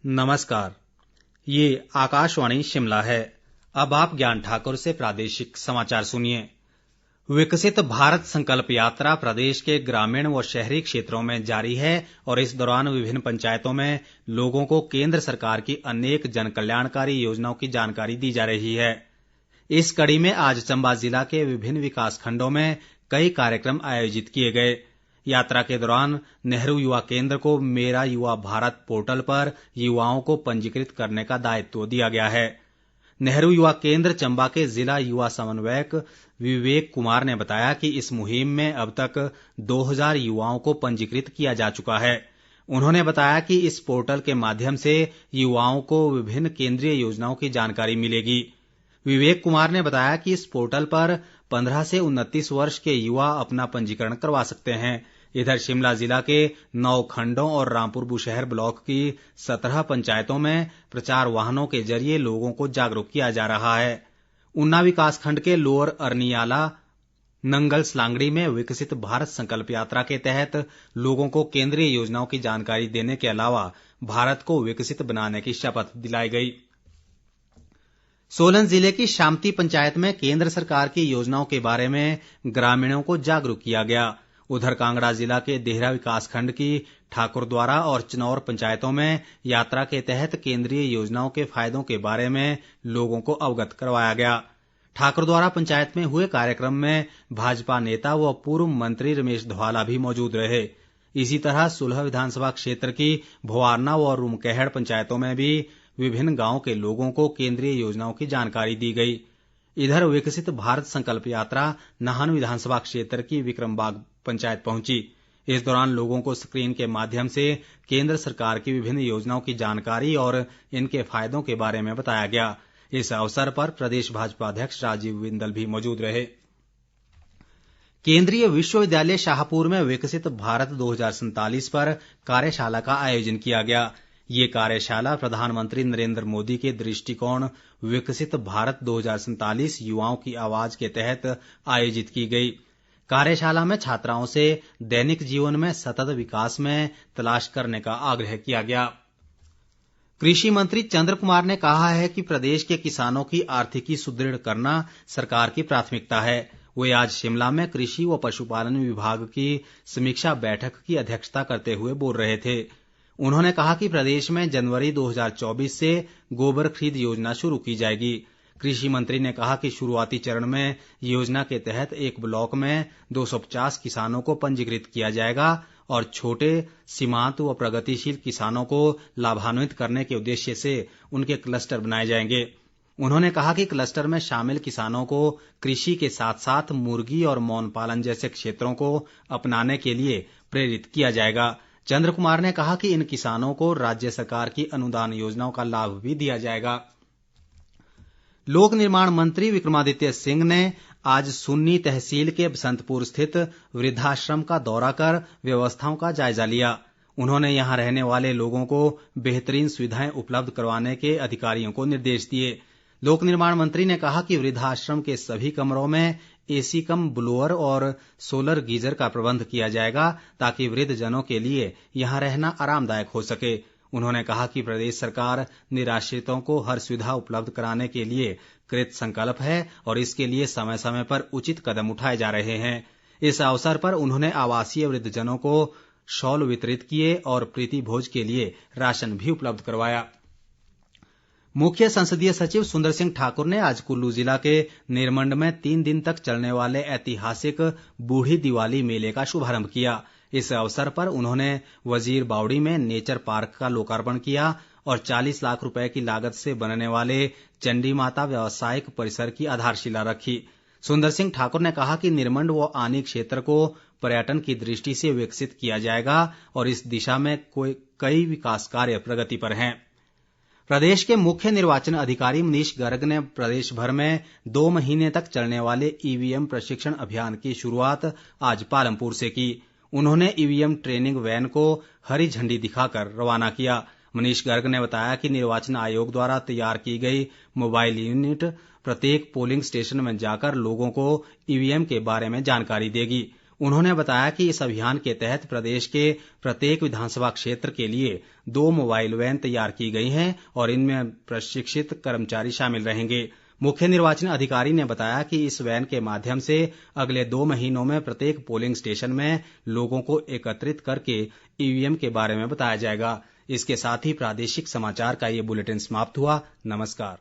नमस्कार, ये आकाशवाणी शिमला है। अब आप ज्ञान ठाकुर से प्रादेशिक समाचार सुनिए। विकसित भारत संकल्प यात्रा प्रदेश के ग्रामीण व शहरी क्षेत्रों में जारी है और इस दौरान विभिन्न पंचायतों में लोगों को केंद्र सरकार की अनेक जन कल्याणकारी योजनाओं की जानकारी दी जा रही है। इस कड़ी में आज चंबा जिला के विभिन्न विकास खंडों में कई कार्यक्रम आयोजित किए गए। यात्रा के दौरान नेहरू युवा केंद्र को मेरा युवा भारत पोर्टल पर युवाओं को पंजीकृत करने का दायित्व दिया गया है। नेहरू युवा केंद्र चंबा के जिला युवा समन्वयक विवेक कुमार ने बताया कि इस मुहिम में अब तक 2000 युवाओं को पंजीकृत किया जा चुका है। उन्होंने बताया कि इस पोर्टल के माध्यम से युवाओं को विभिन्न केंद्रीय योजनाओं की जानकारी मिलेगी। विवेक कुमार ने बताया कि इस पोर्टल पर 15 से 29 वर्ष के युवा अपना पंजीकरण करवा सकते हैं। इधर शिमला जिला के 9 खंडों और रामपुर बुशहर ब्लॉक की 17 पंचायतों में प्रचार वाहनों के जरिए लोगों को जागरूक किया जा रहा है। ऊना विकास खंड के लोअर अरनियाला नंगल सलांगड़ी में विकसित भारत संकल्प यात्रा के तहत लोगों को केंद्रीय योजनाओं की जानकारी देने के अलावा भारत को विकसित बनाने की शपथ दिलाई गई। सोलन जिले की शामती पंचायत में केंद्र सरकार की योजनाओं के बारे में ग्रामीणों को जागरूक किया गया। उधर कांगड़ा जिला के देहरा विकासखंड की ठाकुरद्वारा और चनौर पंचायतों में यात्रा के तहत केंद्रीय योजनाओं के फायदों के बारे में लोगों को अवगत करवाया गया। ठाकुरद्वारा पंचायत में हुए कार्यक्रम में भाजपा नेता व पूर्व मंत्री रमेश धवाला भी मौजूद रहे। इसी तरह सुलह विधानसभा क्षेत्र की भवारना व रूमकहड़ पंचायतों में भी विभिन्न गांवों के लोगों को केंद्रीय योजनाओं की जानकारी दी गई। इधर विकसित भारत संकल्प यात्रा नाहन विधानसभा क्षेत्र की विक्रमबाग पंचायत पहुंची। इस दौरान लोगों को स्क्रीन के माध्यम से केंद्र सरकार की विभिन्न योजनाओं की जानकारी और इनके फायदों के बारे में बताया गया। इस अवसर पर प्रदेश भाजपा अध्यक्ष राजीव बिंदल भी मौजूद रहे। केंद्रीय विश्वविद्यालय शाहपुर में विकसित भारत 2047 पर कार्यशाला का आयोजन किया गया। ये कार्यशाला प्रधानमंत्री नरेंद्र मोदी के दृष्टिकोण विकसित भारत 2047 युवाओं की आवाज के तहत आयोजित की गई। कार्यशाला में छात्राओं से दैनिक जीवन में सतत विकास में तलाश करने का आग्रह किया गया। कृषि मंत्री चंद्र कुमार ने कहा है कि प्रदेश के किसानों की आर्थिकी सुदृढ़ करना सरकार की प्राथमिकता है। वे आज शिमला में कृषि व पशुपालन विभाग की समीक्षा बैठक की अध्यक्षता करते हुए बोल रहे थे। उन्होंने कहा कि प्रदेश में जनवरी 2024 से गोबर खरीद योजना शुरू की जाएगी। कृषि मंत्री ने कहा कि शुरुआती चरण में योजना के तहत एक ब्लॉक में 250 किसानों को पंजीकृत किया जाएगा और छोटे सीमांत व प्रगतिशील किसानों को लाभान्वित करने के उद्देश्य से उनके क्लस्टर बनाए जाएंगे। उन्होंने कहा कि क्लस्टर में शामिल किसानों को कृषि के साथ साथ मुर्गी और मौन पालन जैसे क्षेत्रों को अपनाने के लिए प्रेरित किया जाएगा। चंद्र कुमार ने कहा कि इन किसानों को राज्य सरकार की अनुदान योजनाओं का लाभ भी दिया जाएगा। लोक निर्माण मंत्री विक्रमादित्य सिंह ने आज सुन्नी तहसील के बसंतपुर स्थित वृद्धाश्रम का दौरा कर व्यवस्थाओं का जायजा लिया। उन्होंने यहां रहने वाले लोगों को बेहतरीन सुविधाएं उपलब्ध करवाने के अधिकारियों को निर्देश दिए। लोक निर्माण मंत्री ने कहा कि वृद्धाश्रम के सभी कमरों में एसी कम ब्लोअर और सोलर गीजर का प्रबंध किया जाएगा ताकि वृद्धजनों के लिए यहां रहना आरामदायक हो सके। उन्होंने कहा कि प्रदेश सरकार निराश्रितों को हर सुविधा उपलब्ध कराने के लिए कृत संकल्प है और इसके लिए समय समय पर उचित कदम उठाए जा रहे हैं। इस अवसर पर उन्होंने आवासीय वृद्धजनों को शॉल वितरित किए और प्रीति भोज के लिए राशन भी उपलब्ध करवाया। मुख्य संसदीय सचिव सुंदर सिंह ठाकुर ने आज कुल्लू जिला के निरमंड में 3 दिन तक चलने वाले ऐतिहासिक बूढ़ी दिवाली मेले का शुभारंभ किया। इस अवसर पर उन्होंने वजीर बावड़ी में नेचर पार्क का लोकार्पण किया और 40 लाख रुपए की लागत से बनने वाले चंडी माता व्यावसायिक परिसर की आधारशिला रखी। सुंदर सिंह ठाकुर ने कहा कि निरमंड व आनी क्षेत्र को पर्यटन की दृष्टि से विकसित किया जाएगा और इस दिशा में कई विकास कार्य प्रगति पर हैं। प्रदेश के मुख्य निर्वाचन अधिकारी मनीष गर्ग ने प्रदेश भर में 2 महीने तक चलने वाले ईवीएम प्रशिक्षण अभियान की शुरुआत आज पालमपुर से की। उन्होंने ईवीएम ट्रेनिंग वैन को हरी झंडी दिखाकर रवाना किया। मनीष गर्ग ने बताया कि निर्वाचन आयोग द्वारा तैयार की गई मोबाइल यूनिट प्रत्येक पोलिंग स्टेशन में जाकर लोगों को ईवीएम के बारे में जानकारी देगी। उन्होंने बताया कि इस अभियान के तहत प्रदेश के प्रत्येक विधानसभा क्षेत्र के लिए 2 मोबाइल वैन तैयार की गई हैं और इनमें प्रशिक्षित कर्मचारी शामिल रहेंगे। मुख्य निर्वाचन अधिकारी ने बताया कि इस वैन के माध्यम से अगले 2 महीनों में प्रत्येक पोलिंग स्टेशन में लोगों को एकत्रित करके ईवीएम के बारे में बताया जाएगा। इसके साथ ही प्रादेशिक समाचार का ये बुलेटिन समाप्त हुआ। नमस्कार।